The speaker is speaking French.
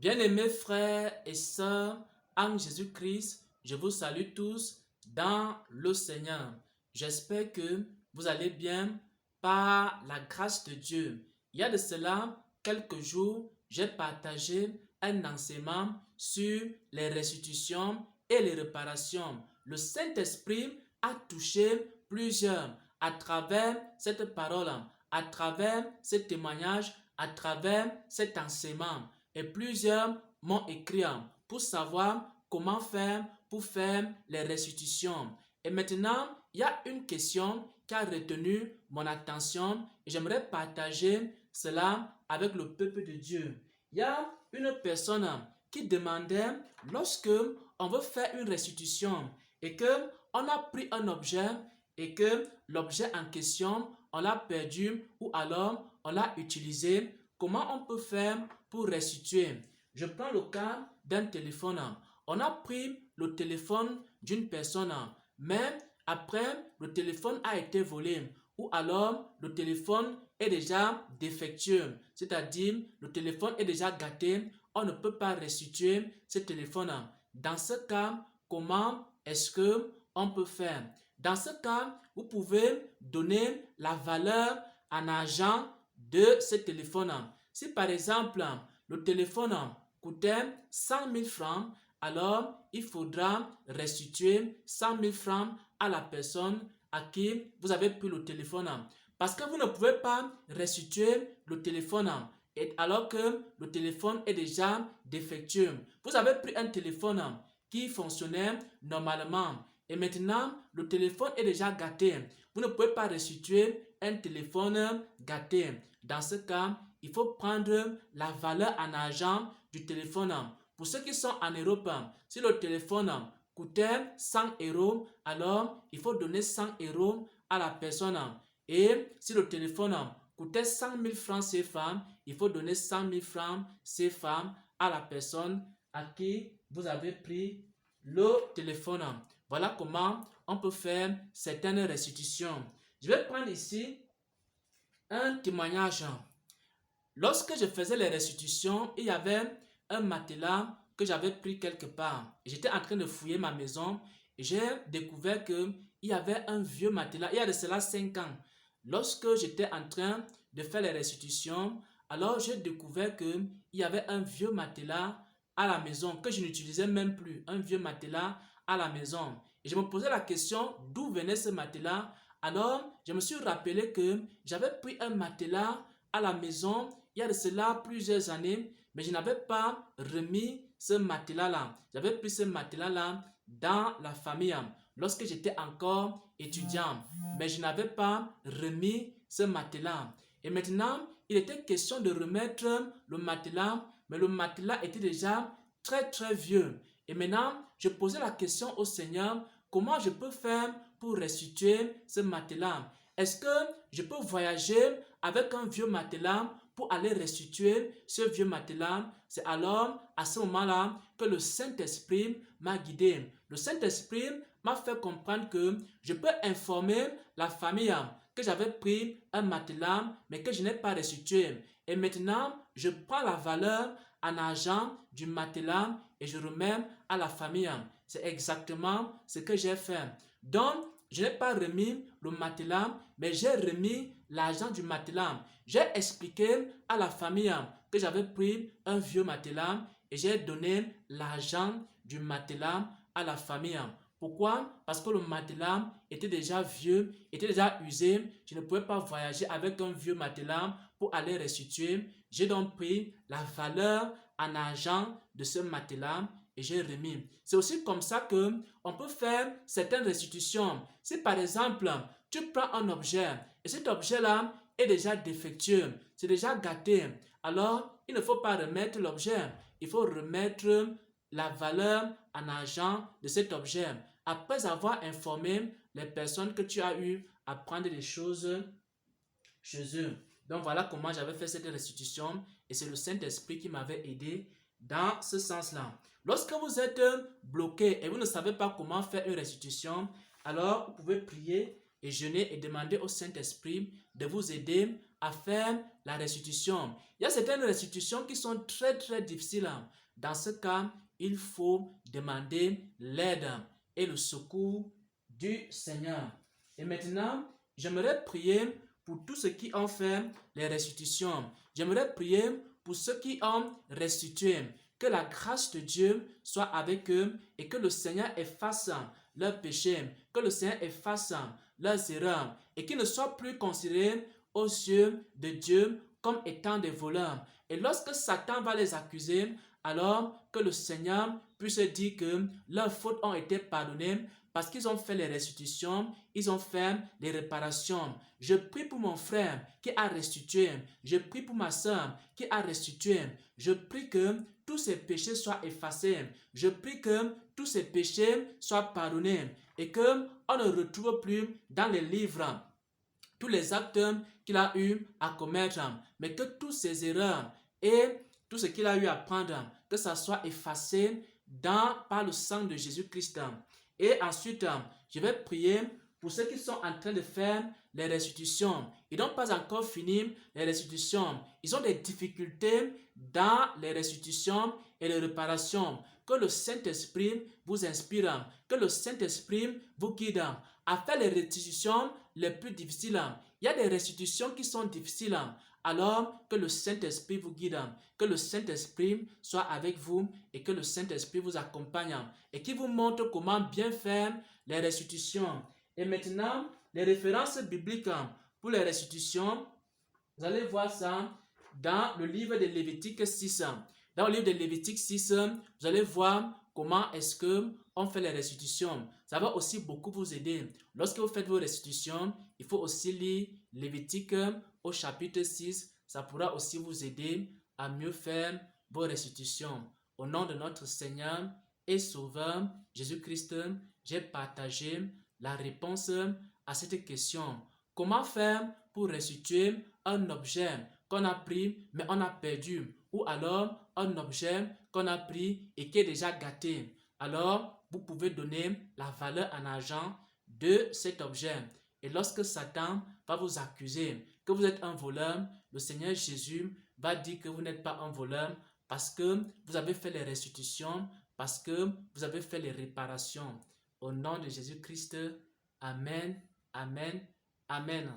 Bien-aimés frères et sœurs en Jésus-Christ, je vous salue tous dans le Seigneur. J'espère que vous allez bien par la grâce de Dieu. Il y a de cela quelques jours, j'ai partagé un enseignement sur les restitutions et les réparations. Le Saint-Esprit a touché plusieurs à travers cette parole, à travers ce témoignage, à travers cet enseignement. Et plusieurs m'ont écrit pour savoir comment faire pour faire les restitutions. Et maintenant, il y a une question qui a retenu mon attention et j'aimerais partager cela avec le peuple de Dieu. Il y a une personne qui demandait, lorsque on veut faire une restitution et que on a pris un objet et que l'objet en question, on l'a perdu ou alors on l'a utilisé, comment on peut faire pour restituer? Je prends le cas d'un téléphone. On a pris le téléphone d'une personne, mais après, le téléphone a été volé ou alors le téléphone est déjà défectueux, c'est-à-dire le téléphone est déjà gâté, on ne peut pas restituer ce téléphone. Dans ce cas, comment est-ce que on peut faire? Dans ce cas, vous pouvez donner la valeur en argent de ce téléphone. Si par exemple, le téléphone coûtait 100 000 francs, alors il faudra restituer 100 000 francs à la personne à qui vous avez pris le téléphone. Parce que vous ne pouvez pas restituer le téléphone alors que le téléphone est déjà défectueux. Vous avez pris un téléphone qui fonctionnait normalement et maintenant le téléphone est déjà gâté. Vous ne pouvez pas restituer un téléphone gâté. Dans ce cas, il faut prendre la valeur en argent du téléphone. Pour ceux qui sont en Europe, si le téléphone coûtait 100 €, alors il faut donner 100 € à la personne. Et si le téléphone coûtait 100 000 francs CFA, il faut donner 100 000 francs CFA à la personne à qui vous avez pris le téléphone. Voilà comment on peut faire certaines restitutions. Je vais prendre ici un témoignage. Lorsque je faisais les restitutions, il y avait un matelas que j'avais pris quelque part. J'étais en train de fouiller ma maison et j'ai découvert qu'il y avait un vieux matelas. Il y a de cela 5 ans. Lorsque j'étais en train de faire les restitutions, alors j'ai découvert qu'il y avait un vieux matelas à la maison que je n'utilisais même plus. Un vieux matelas à la maison. Et je me posais la question d'où venait ce matelas. Alors, je me suis rappelé que j'avais pris un matelas à la maison il y a de cela plusieurs années, mais je n'avais pas remis ce matelas-là. J'avais pris ce matelas-là dans la famille lorsque j'étais encore étudiant, mais je n'avais pas remis ce matelas. Et maintenant, il était question de remettre le matelas, mais le matelas était déjà très très vieux. Et maintenant, je posais la question au Seigneur, comment je peux faire pour restituer ce matelas? Est-ce que je peux voyager avec un vieux matelas pour aller restituer ce vieux matelas? C'est alors, à ce moment-là, que le Saint-Esprit m'a guidé. Le Saint-Esprit m'a fait comprendre que je peux informer la famille que j'avais pris un matelas, mais que je n'ai pas restitué. Et maintenant, je prends la valeur en argent du matelas et je remets à la famille. C'est exactement ce que j'ai fait. Donc, je n'ai pas remis le matelas, mais j'ai remis l'argent du matelas. J'ai expliqué à la famille que j'avais pris un vieux matelas et j'ai donné l'argent du matelas à la famille. Pourquoi? Parce que le matelas était déjà vieux, était déjà usé. Je ne pouvais pas voyager avec un vieux matelas pour aller restituer. J'ai donc pris la valeur en argent de ce matelas et j'ai remis. C'est aussi comme ça que on peut faire certaines restitutions. Si par exemple, tu prends un objet et cet objet-là est déjà défectueux, c'est déjà gâté, alors il ne faut pas remettre l'objet. Il faut remettre la valeur en argent de cet objet. Après avoir informé les personnes que tu as eu à prendre des choses chez eux. Donc voilà comment j'avais fait cette restitution et c'est le Saint-Esprit qui m'avait aidé dans ce sens-là. Lorsque vous êtes bloqué et vous ne savez pas comment faire une restitution, alors vous pouvez prier et jeûner et demander au Saint-Esprit de vous aider à faire la restitution. Il y a certaines restitutions qui sont très très difficiles. Dans ce cas, il faut demander l'aide et le secours du Seigneur. Et maintenant, j'aimerais prier pour tous ceux qui ont fait les restitutions. J'aimerais prier pour ceux qui ont restitué. Que la grâce de Dieu soit avec eux et que le Seigneur efface leurs péchés, que le Seigneur efface leurs erreurs et qu'ils ne soient plus considérés aux yeux de Dieu comme étant des voleurs. Et lorsque Satan va les accuser, alors que le Seigneur puisse dire que leurs fautes ont été pardonnées parce qu'ils ont fait les restitutions, ils ont fait les réparations. Je prie pour mon frère qui a restitué. Je prie pour ma soeur qui a restitué. Je prie que tous ces péchés soient effacés. Je prie que tous ces péchés soient pardonnés et qu'on ne retrouve plus dans les livres tous les actes qu'il a eu à commettre, mais que toutes ces erreurs et tout ce qu'il a eu à prendre, que ça soit effacé par le sang de Jésus-Christ. Et ensuite, je vais prier pour ceux qui sont en train de faire les restitutions. Ils n'ont pas encore fini les restitutions. Ils ont des difficultés dans les restitutions et les réparations. Que le Saint-Esprit vous inspire, que le Saint-Esprit vous guide à faire les restitutions les plus difficiles. Il y a des restitutions qui sont difficiles. Alors que le Saint-Esprit vous guide, que le Saint-Esprit soit avec vous et que le Saint-Esprit vous accompagne et qui vous montre comment bien faire les restitutions. Et maintenant, les références bibliques pour les restitutions, vous allez voir ça dans le livre de Lévitique 6. Dans le livre de Lévitique 6, vous allez voir comment est-ce qu'on fait les restitutions. Ça va aussi beaucoup vous aider. Lorsque vous faites vos restitutions, il faut aussi lire Lévitique au chapitre 6. Ça pourra aussi vous aider à mieux faire vos restitutions. Au nom de notre Seigneur et Sauveur Jésus-Christ, j'ai partagé la réponse à cette question. Comment faire pour restituer un objet qu'on a pris mais on a perdu, ou alors un objet qu'on a pris et qui est déjà gâté? Alors, vous pouvez donner la valeur en argent de cet objet. Et lorsque Satan va vous accuser que vous êtes un voleur, le Seigneur Jésus va dire que vous n'êtes pas un voleur parce que vous avez fait les restitutions, parce que vous avez fait les réparations. Au nom de Jésus-Christ, Amen, Amen, Amen.